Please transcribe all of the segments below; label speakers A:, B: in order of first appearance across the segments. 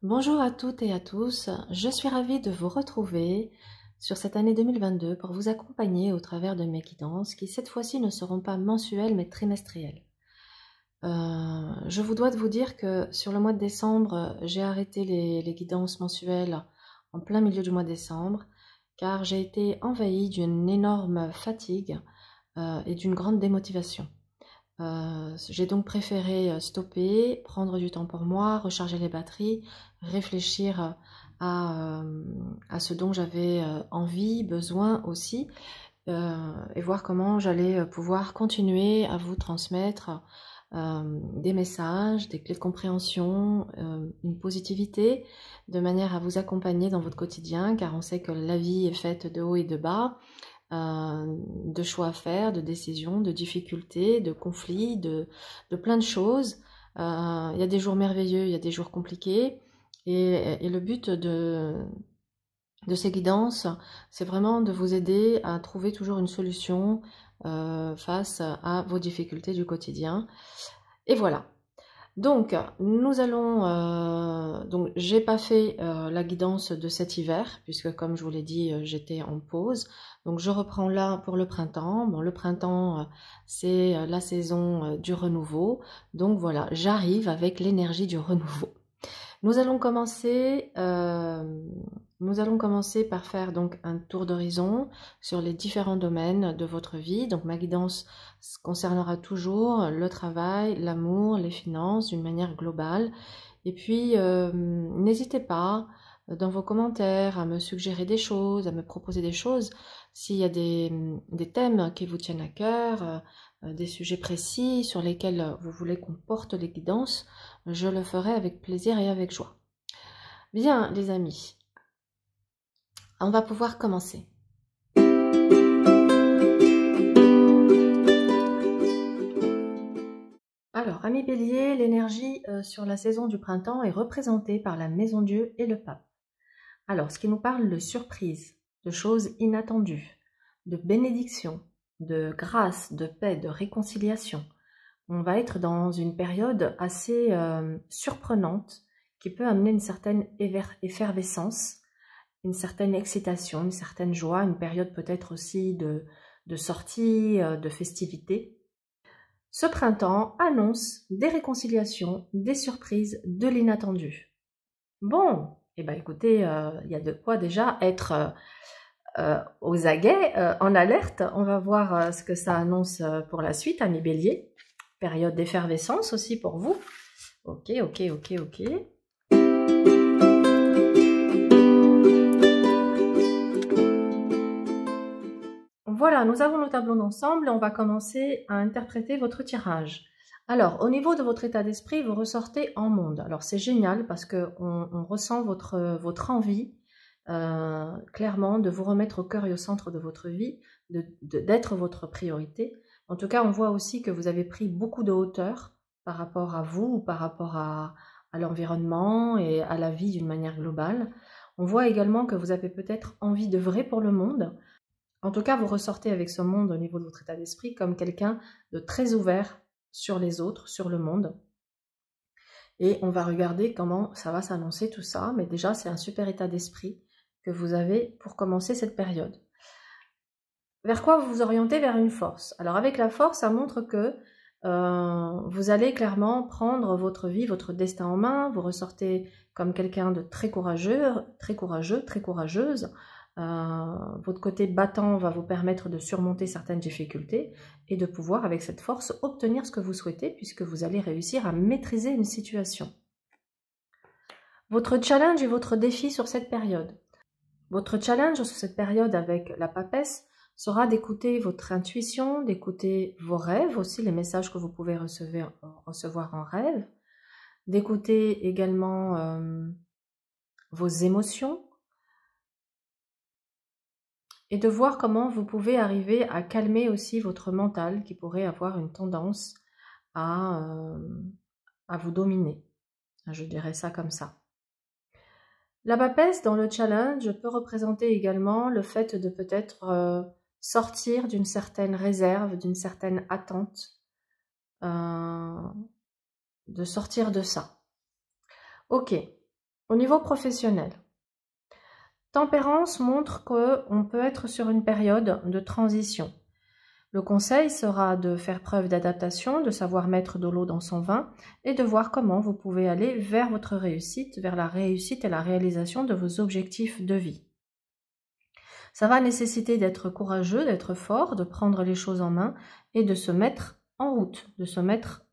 A: Bonjour à toutes et à tous, je suis ravie de vous retrouver sur cette année 2022 pour vous accompagner au travers de mes guidances qui cette fois-ci ne seront pas mensuelles mais trimestrielles. Je vous dois de vous dire que sur le mois de décembre, j'ai arrêté les guidances mensuelles en plein milieu du mois de décembre car j'ai été envahie d'une énorme fatigue et d'une grande démotivation. J'ai donc préféré stopper, prendre du temps pour moi, recharger les batteries, réfléchir à ce dont j'avais envie, besoin aussi, et voir comment j'allais pouvoir continuer à vous transmettre des messages, des clés de compréhension, une positivité, de manière à vous accompagner dans votre quotidien, car on sait que la vie est faite de hauts et de bas, de choix à faire, de décisions, de difficultés, de conflits, de plein de choses. Il y a des jours merveilleux, il y a des jours compliqués. Et le but de ces guidances, c'est vraiment de vous aider à trouver toujours une solution face à vos difficultés du quotidien. Et voilà. Donc, nous allons. Donc, j'ai pas fait la guidance de cet hiver, puisque comme je vous l'ai dit, j'étais en pause. Donc, je reprends là pour le printemps. Bon, le printemps, c'est la saison du renouveau. Donc, voilà, j'arrive avec l'énergie du renouveau. Nous allons commencer par faire donc un tour d'horizon sur les différents domaines de votre vie. Donc ma guidance concernera toujours le travail, l'amour, les finances d'une manière globale. Et puis n'hésitez pas dans vos commentaires à me suggérer des choses, à me proposer des choses. S'il y a des thèmes qui vous tiennent à cœur, des sujets précis sur lesquels vous voulez qu'on porte les guidances, je le ferai avec plaisir et avec joie. Bien, les amis, on va pouvoir commencer. Alors, amis Bélier, l'énergie sur la saison du printemps est représentée par la Maison Dieu et le Pape. Alors, ce qui nous parle de surprise, de choses inattendues, de bénédiction, de grâce, de paix, de réconciliation. On va être dans une période assez surprenante qui peut amener une certaine effervescence, une certaine excitation, une certaine joie, une période peut-être aussi de sortie, de festivité. Ce printemps annonce des réconciliations, des surprises, de l'inattendu. Bon, eh ben écoutez, il y a de quoi déjà être aux aguets, en alerte. On va voir ce que ça annonce pour la suite, amis Bélier. Période d'effervescence aussi pour vous. Ok. Voilà, nous avons nos tableaux d'ensemble. On va commencer à interpréter votre tirage. Alors, au niveau de votre état d'esprit, vous ressortez en monde. Alors, c'est génial parce qu'on ressent votre envie, clairement, de vous remettre au cœur et au centre de votre vie, d'être votre priorité. En tout cas, on voit aussi que vous avez pris beaucoup de hauteur par rapport à vous, ou par rapport à l'environnement et à la vie d'une manière globale. On voit également que vous avez peut-être envie d'œuvrer pour le monde. En tout cas, vous ressortez avec ce monde au niveau de votre état d'esprit comme quelqu'un de très ouvert sur les autres, sur le monde. Et on va regarder comment ça va s'annoncer tout ça. Mais déjà, c'est un super état d'esprit que vous avez pour commencer cette période. Vers quoi vous vous orientez? Vers une force. Alors avec la force, ça montre que vous allez clairement prendre votre vie, votre destin en main. Vous ressortez comme quelqu'un de très courageux, très courageuse. Votre côté battant va vous permettre de surmonter certaines difficultés et de pouvoir, avec cette force, obtenir ce que vous souhaitez puisque vous allez réussir à maîtriser une situation. Votre challenge et votre défi sur cette période. Votre challenge sur cette période avec la papesse sera d'écouter votre intuition, d'écouter vos rêves, aussi les messages que vous pouvez recevoir en rêve, d'écouter également vos émotions, et de voir comment vous pouvez arriver à calmer aussi votre mental qui pourrait avoir une tendance à vous dominer. Je dirais ça comme ça. La papesse dans le challenge peut représenter également le fait de peut-être sortir d'une certaine réserve, d'une certaine attente, de sortir de ça. Ok, au niveau professionnel, Tempérance montre qu'on peut être sur une période de transition. Le conseil sera de faire preuve d'adaptation, de savoir mettre de l'eau dans son vin et de voir comment vous pouvez aller vers votre réussite, vers la réussite et la réalisation de vos objectifs de vie. Ça va nécessiter d'être courageux, d'être fort, de prendre les choses en main et de se mettre en route, de se mettre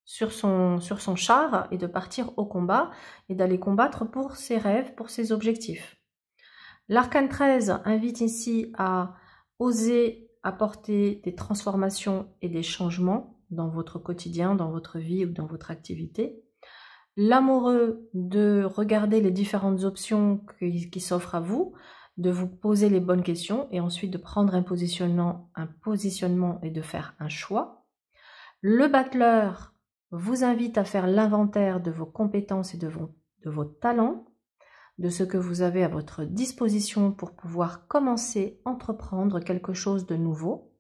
A: sur son char et de partir au combat et d'aller combattre pour ses rêves, pour ses objectifs. L'arcane 13 invite ici à oser apporter des transformations et des changements dans votre quotidien, dans votre vie ou dans votre activité. L'amoureux de regarder les différentes options qui s'offrent à vous, de vous poser les bonnes questions et ensuite de prendre un positionnement et de faire un choix. Le battleur vous invite à faire l'inventaire de vos compétences et de vos talents, de ce que vous avez à votre disposition pour pouvoir commencer, entreprendre quelque chose de nouveau.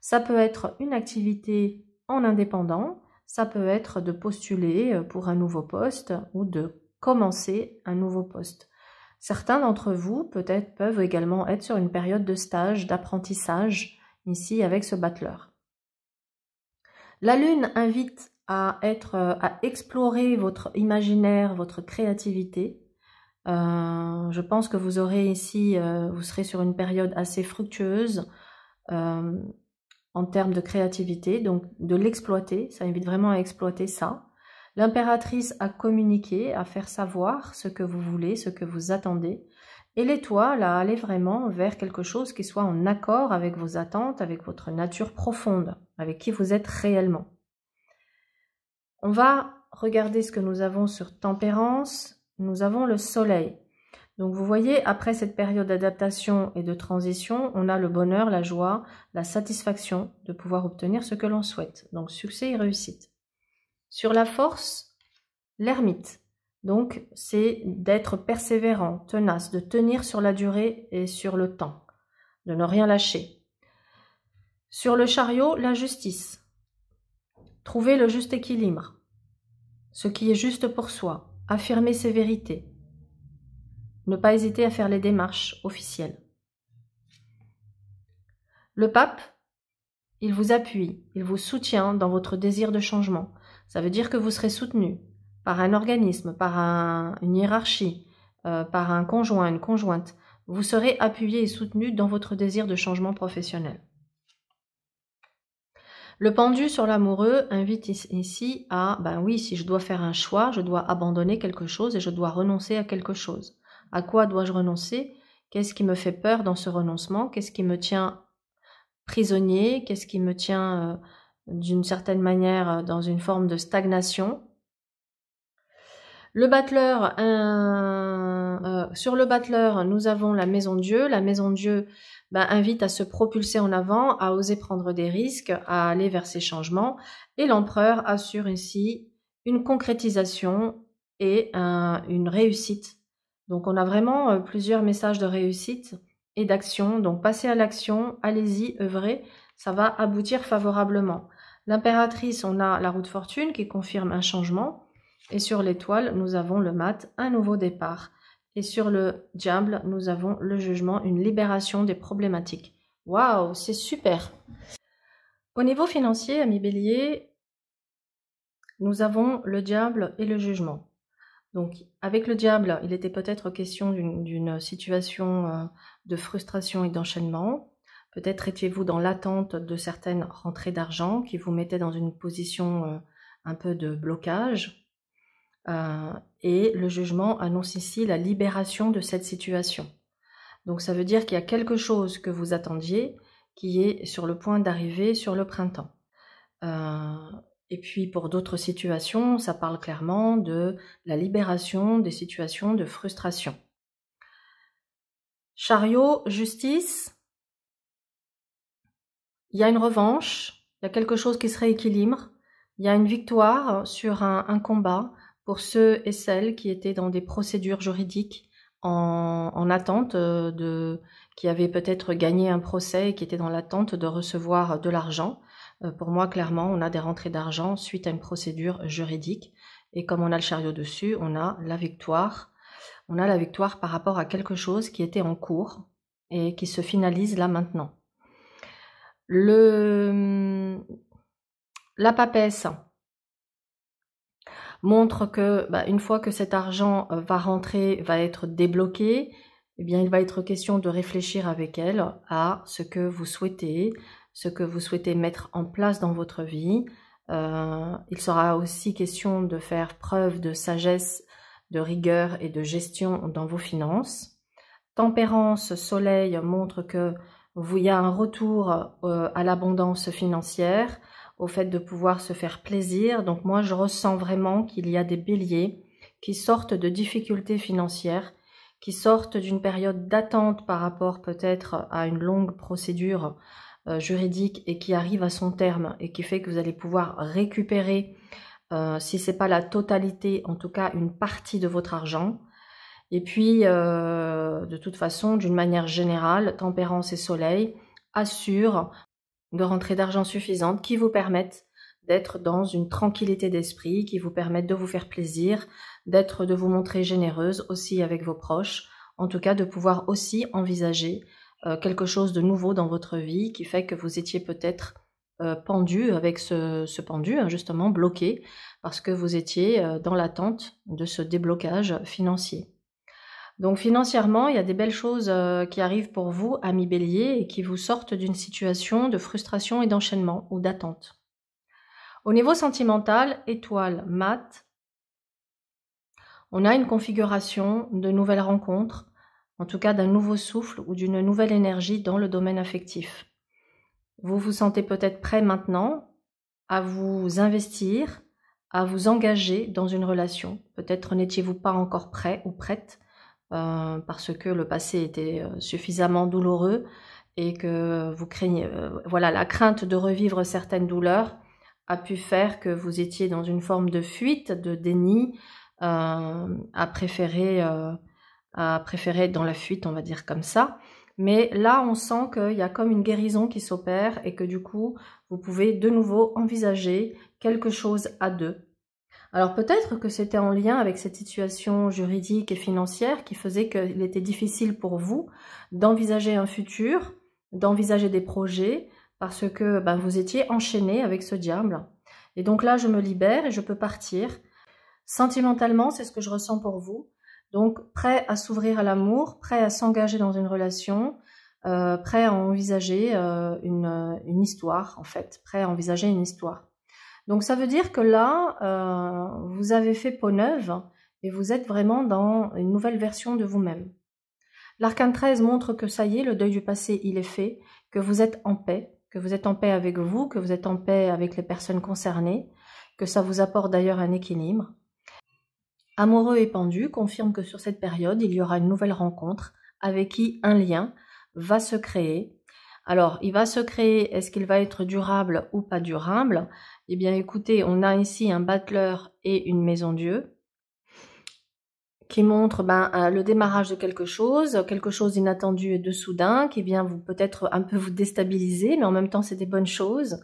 A: Ça peut être une activité en indépendant, ça peut être de postuler pour un nouveau poste ou de commencer un nouveau poste. Certains d'entre vous peut-être peuvent également être sur une période de stage, d'apprentissage, ici avec ce battleur. La lune invite à explorer votre imaginaire, votre créativité. Je pense que vous aurez ici, vous serez sur une période assez fructueuse en termes de créativité, donc de l'exploiter, ça invite vraiment à exploiter ça. L'impératrice à communiquer, à faire savoir ce que vous voulez, ce que vous attendez. Et l'étoile à aller vraiment vers quelque chose qui soit en accord avec vos attentes, avec votre nature profonde, avec qui vous êtes réellement. On va regarder ce que nous avons sur Tempérance. Nous avons le soleil. Donc vous voyez, après cette période d'adaptation et de transition, on a le bonheur, la joie, la satisfaction de pouvoir obtenir ce que l'on souhaite. Donc succès et réussite. Sur la force, l'ermite. Donc c'est d'être persévérant, tenace, de tenir sur la durée et sur le temps, de ne rien lâcher. Sur le chariot, la justice. Trouver le juste équilibre, ce qui est juste pour soi, affirmer ses vérités, ne pas hésiter à faire les démarches officielles. Le pape, il vous appuie, il vous soutient dans votre désir de changement. Ça veut dire que vous serez soutenu par un organisme, par une hiérarchie, par un conjoint, une conjointe. Vous serez appuyé et soutenu dans votre désir de changement professionnel. Le pendu sur l'amoureux invite ici à, ben oui, si je dois faire un choix, je dois abandonner quelque chose et je dois renoncer à quelque chose. À quoi dois-je renoncer? Qu'est-ce qui me fait peur dans ce renoncement? Qu'est-ce qui me tient prisonnier? Qu'est-ce qui me tient d'une certaine manière dans une forme de stagnation? Le battleur, sur le battleur, nous avons la maison Dieu. La maison Dieu invite à se propulser en avant, à oser prendre des risques, à aller vers ces changements. Et l'empereur assure ici une concrétisation et une réussite. Donc on a vraiment plusieurs messages de réussite et d'action. Donc passez à l'action, allez-y, œuvrez, ça va aboutir favorablement. L'impératrice, on a la roue de fortune qui confirme un changement. Et sur l'étoile, nous avons le mat, un nouveau départ. Et sur le diable, nous avons le jugement, une libération des problématiques. Waouh, c'est super! Au niveau financier, amis bélier, nous avons le diable et le jugement. Donc, avec le diable, il était peut-être question d'une situation de frustration et d'enchaînement. Peut-être étiez-vous dans l'attente de certaines rentrées d'argent qui vous mettaient dans une position un peu de blocage. Et le jugement annonce ici la libération de cette situation. Donc ça veut dire qu'il y a quelque chose que vous attendiez qui est sur le point d'arriver sur le printemps. Et puis pour d'autres situations, ça parle clairement de la libération des situations de frustration. Chariot, justice, il y a une revanche, il y a quelque chose qui se rééquilibre, il y a une victoire sur un combat, pour ceux et celles qui étaient dans des procédures juridiques en attente qui avait peut-être gagné un procès et qui était dans l'attente de recevoir de l'argent. Pour moi, clairement, on a des rentrées d'argent suite à une procédure juridique. Et comme on a le chariot dessus, on a la victoire. On a la victoire par rapport à quelque chose qui était en cours et qui se finalise là maintenant. La papesse montre que une fois que cet argent va rentrer, va être débloqué, eh bien il va être question de réfléchir avec elle à ce que vous souhaitez mettre en place dans votre vie. Il sera aussi question de faire preuve de sagesse, de rigueur et de gestion dans vos finances. Tempérance, soleil montre que il y a un retour à l'abondance financière, au fait de pouvoir se faire plaisir. Donc moi, je ressens vraiment qu'il y a des béliers qui sortent de difficultés financières, qui sortent d'une période d'attente par rapport peut-être à une longue procédure juridique et qui arrive à son terme et qui fait que vous allez pouvoir récupérer, si c'est pas la totalité, en tout cas une partie de votre argent. Et puis, de toute façon, d'une manière générale, tempérance et soleil assurent de rentrées d'argent suffisantes qui vous permettent d'être dans une tranquillité d'esprit, qui vous permettent de vous faire plaisir, de vous montrer généreuse aussi avec vos proches, en tout cas de pouvoir aussi envisager quelque chose de nouveau dans votre vie qui fait que vous étiez peut-être pendu avec ce pendu, justement bloqué, parce que vous étiez dans l'attente de ce déblocage financier. Donc financièrement, il y a des belles choses qui arrivent pour vous, amis bélier, et qui vous sortent d'une situation de frustration et d'enchaînement ou d'attente. Au niveau sentimental, étoile, mat, on a une configuration de nouvelles rencontres, en tout cas d'un nouveau souffle ou d'une nouvelle énergie dans le domaine affectif. Vous vous sentez peut-être prêt maintenant à vous investir, à vous engager dans une relation. Peut-être n'étiez-vous pas encore prêt ou prête, parce que le passé était suffisamment douloureux et que vous craignez, voilà, la crainte de revivre certaines douleurs a pu faire que vous étiez dans une forme de fuite, de déni, à préférer dans la fuite, on va dire comme ça. Mais là, on sent qu'il y a comme une guérison qui s'opère et que du coup, vous pouvez de nouveau envisager quelque chose à deux. Alors peut-être que c'était en lien avec cette situation juridique et financière qui faisait qu'il était difficile pour vous d'envisager un futur, d'envisager des projets, parce que vous étiez enchaîné avec ce diable. Et donc là, je me libère et je peux partir. Sentimentalement, c'est ce que je ressens pour vous. Donc prêt à s'ouvrir à l'amour, prêt à s'engager dans une relation, prêt à envisager une histoire en fait, prêt à envisager une histoire. Donc ça veut dire que là, vous avez fait peau neuve et vous êtes vraiment dans une nouvelle version de vous-même. L'arcane 13 montre que ça y est, le deuil du passé, il est fait, que vous êtes en paix, que vous êtes en paix avec vous, que vous êtes en paix avec les personnes concernées, que ça vous apporte d'ailleurs un équilibre. Amoureux et pendu confirme que sur cette période, il y aura une nouvelle rencontre avec qui un lien va se créer. Alors, il va se créer, est-ce qu'il va être durable ou pas durable? Eh bien, écoutez, on a ici un battleur et une maison Dieu qui montre le démarrage de quelque chose d'inattendu et de soudain, qui vient peut-être un peu vous déstabiliser, mais en même temps, c'est des bonnes choses.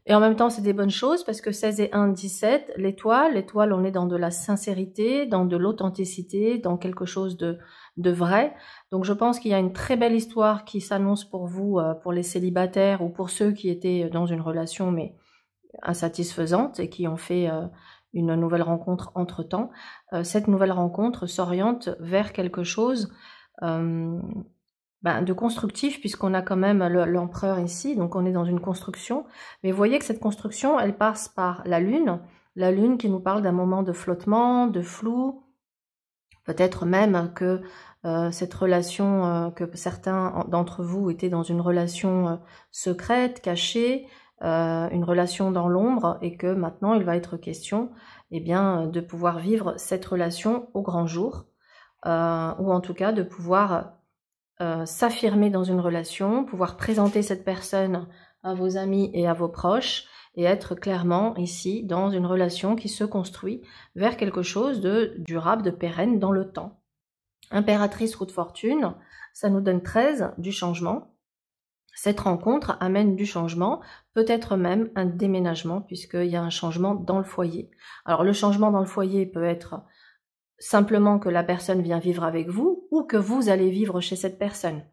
A: Et en même temps, c'est des bonnes choses parce que 16 et 1, 17, l'étoile, on est dans de la sincérité, dans de l'authenticité, dans quelque chose de vrai. Donc je pense qu'il y a une très belle histoire qui s'annonce pour vous, pour les célibataires ou pour ceux qui étaient dans une relation mais insatisfaisante et qui ont fait une nouvelle rencontre entre-temps. Cette nouvelle rencontre s'oriente vers quelque chose de constructif, puisqu'on a quand même l'empereur ici, donc on est dans une construction. Mais vous voyez que cette construction, elle passe par la lune qui nous parle d'un moment de flottement, de flou, peut-être même que cette relation, que certains d'entre vous étaient dans une relation secrète, cachée, une relation dans l'ombre, et que maintenant il va être question de pouvoir vivre cette relation au grand jour, ou en tout cas de pouvoir s'affirmer dans une relation, pouvoir présenter cette personne à vos amis et à vos proches, et être clairement ici dans une relation qui se construit vers quelque chose de durable, de pérenne dans le temps. Impératrice, roue de fortune, ça nous donne 13, du changement. Cette rencontre amène du changement, peut-être même un déménagement, puisqu'il y a un changement dans le foyer. Alors le changement dans le foyer peut être simplement que la personne vient vivre avec vous, ou que vous allez vivre chez cette personne.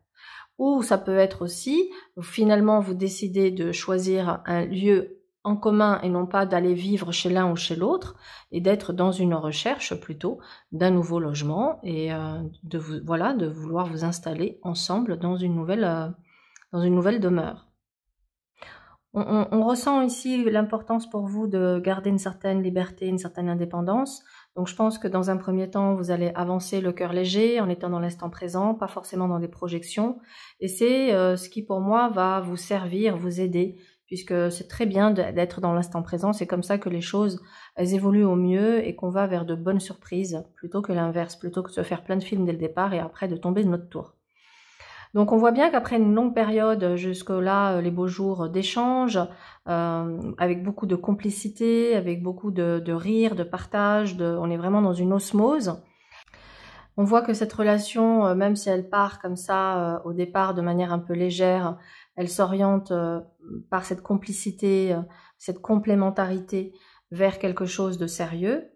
A: Ou ça peut être aussi, finalement, vous décidez de choisir un lieu en commun et non pas d'aller vivre chez l'un ou chez l'autre, et d'être dans une recherche plutôt d'un nouveau logement et de vouloir vous installer ensemble dans une nouvelle demeure. On ressent ici l'importance pour vous de garder une certaine liberté, une certaine indépendance. Donc je pense que dans un premier temps, vous allez avancer le cœur léger en étant dans l'instant présent, pas forcément dans des projections. Et c'est ce qui pour moi va vous servir, vous aider, puisque c'est très bien d'être dans l'instant présent. C'est comme ça que les choses, elles évoluent au mieux et qu'on va vers de bonnes surprises, plutôt que l'inverse, plutôt que de se faire plein de films dès le départ et après de tomber de notre tour. Donc on voit bien qu'après une longue période, jusque-là, les beaux jours d'échange, avec beaucoup de complicité, avec beaucoup de rire, de partage, on est vraiment dans une osmose. On voit que cette relation, même si elle part comme ça au départ de manière un peu légère, elle s'oriente par cette complicité, cette complémentarité vers quelque chose de sérieux.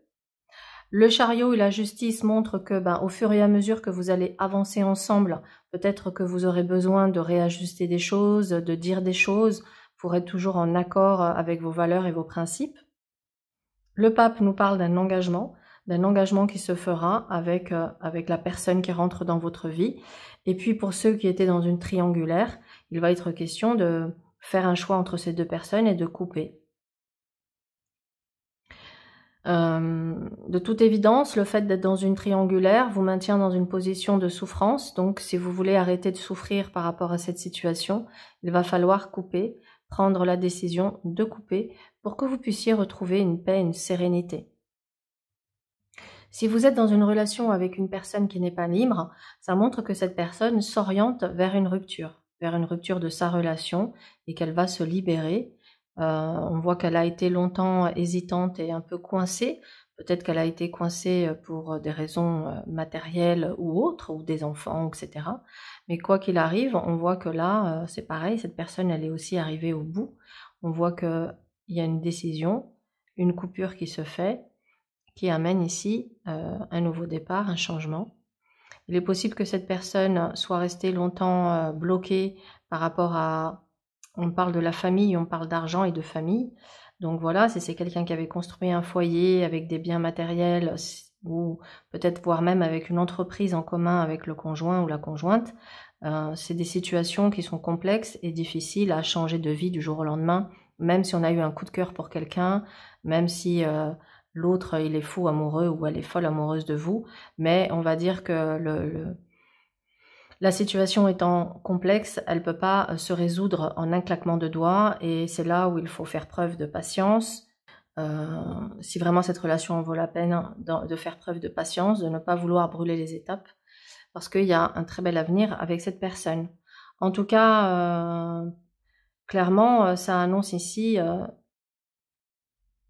A: Le chariot et la justice montrent que, au fur et à mesure que vous allez avancer ensemble, peut-être que vous aurez besoin de réajuster des choses, de dire des choses, pour être toujours en accord avec vos valeurs et vos principes. Le pape nous parle d'un engagement qui se fera avec la personne qui rentre dans votre vie. Et puis pour ceux qui étaient dans une triangulaire, il va être question de faire un choix entre ces deux personnes et de couper. De toute évidence, le fait d'être dans une triangulaire vous maintient dans une position de souffrance. Donc, si vous voulez arrêter de souffrir par rapport à cette situation, il va falloir couper, prendre la décision de couper pour que vous puissiez retrouver une paix, une sérénité. Si vous êtes dans une relation avec une personne qui n'est pas libre, ça montre que cette personne s'oriente vers une rupture de sa relation et qu'elle va se libérer. On voit qu'elle a été longtemps hésitante et un peu coincée. Peut-être qu'elle a été coincée pour des raisons matérielles ou autres, ou des enfants, etc. Mais quoi qu'il arrive, on voit que là, c'est pareil, cette personne, elle est aussi arrivée au bout. On voit qu'il y a une décision, une coupure qui se fait, qui amène ici un nouveau départ, un changement. Il est possible que cette personne soit restée longtemps bloquée par rapport à... On parle de la famille, on parle d'argent et de famille. Donc voilà, si c'est quelqu'un qui avait construit un foyer avec des biens matériels, ou peut-être voire même avec une entreprise en commun avec le conjoint ou la conjointe, c'est des situations qui sont complexes et difficiles à changer de vie du jour au lendemain, même si on a eu un coup de cœur pour quelqu'un, même si l'autre il est fou amoureux ou elle est folle amoureuse de vous, mais on va dire que la situation étant complexe, elle ne peut pas se résoudre en un claquement de doigts et c'est là où il faut faire preuve de patience. Si vraiment cette relation en vaut la peine, de faire preuve de patience, de ne pas vouloir brûler les étapes, parce qu'il y a un très bel avenir avec cette personne. En tout cas, clairement, ça annonce ici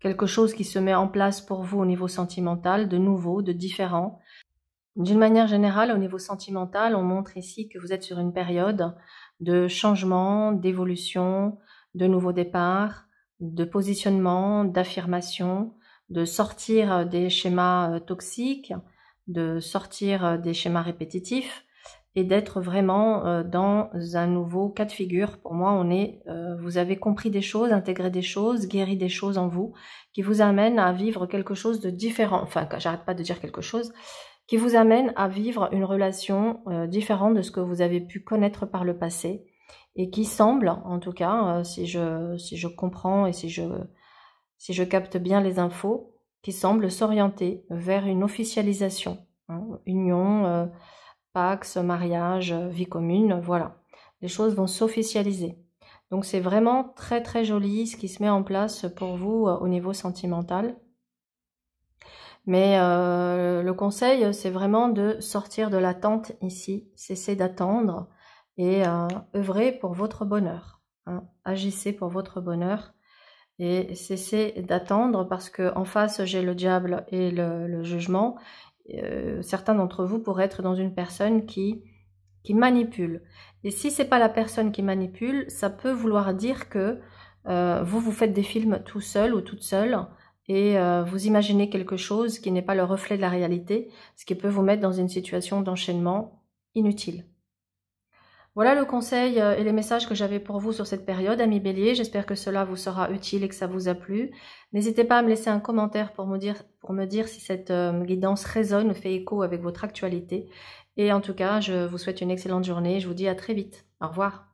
A: quelque chose qui se met en place pour vous au niveau sentimental, de nouveau, de différent. D'une manière générale, au niveau sentimental, on montre ici que vous êtes sur une période de changement, d'évolution, de nouveau départ, de positionnement, d'affirmation, de sortir des schémas toxiques, de sortir des schémas répétitifs et d'être vraiment dans un nouveau cas de figure. Pour moi, vous avez compris des choses, intégré des choses, guéri des choses en vous, qui vous amènent à vivre quelque chose de différent. Enfin, j'arrête pas de dire quelque chose, qui vous amène à vivre une relation différente de ce que vous avez pu connaître par le passé et qui semble, en tout cas, si je comprends et si je capte bien les infos, qui semble s'orienter vers une officialisation, hein, union, pax, mariage, vie commune, voilà. Les choses vont s'officialiser. Donc c'est vraiment très très joli ce qui se met en place pour vous au niveau sentimental. Mais le conseil, c'est vraiment de sortir de l'attente ici, cesser d'attendre et œuvrer pour votre bonheur. Hein. Agissez pour votre bonheur et cessez d'attendre parce que en face j'ai le diable et le jugement. certains d'entre vous pourraient être dans une personne qui manipule. Et si c'est pas la personne qui manipule, ça peut vouloir dire que vous faites des films tout seul ou toute seule et vous imaginez quelque chose qui n'est pas le reflet de la réalité, ce qui peut vous mettre dans une situation d'enchaînement inutile. Voilà le conseil et les messages que j'avais pour vous sur cette période, amis Bélier. J'espère que cela vous sera utile et que ça vous a plu. N'hésitez pas à me laisser un commentaire pour me dire si cette guidance résonne ou fait écho avec votre actualité. Et en tout cas, je vous souhaite une excellente journée. Je vous dis à très vite. Au revoir.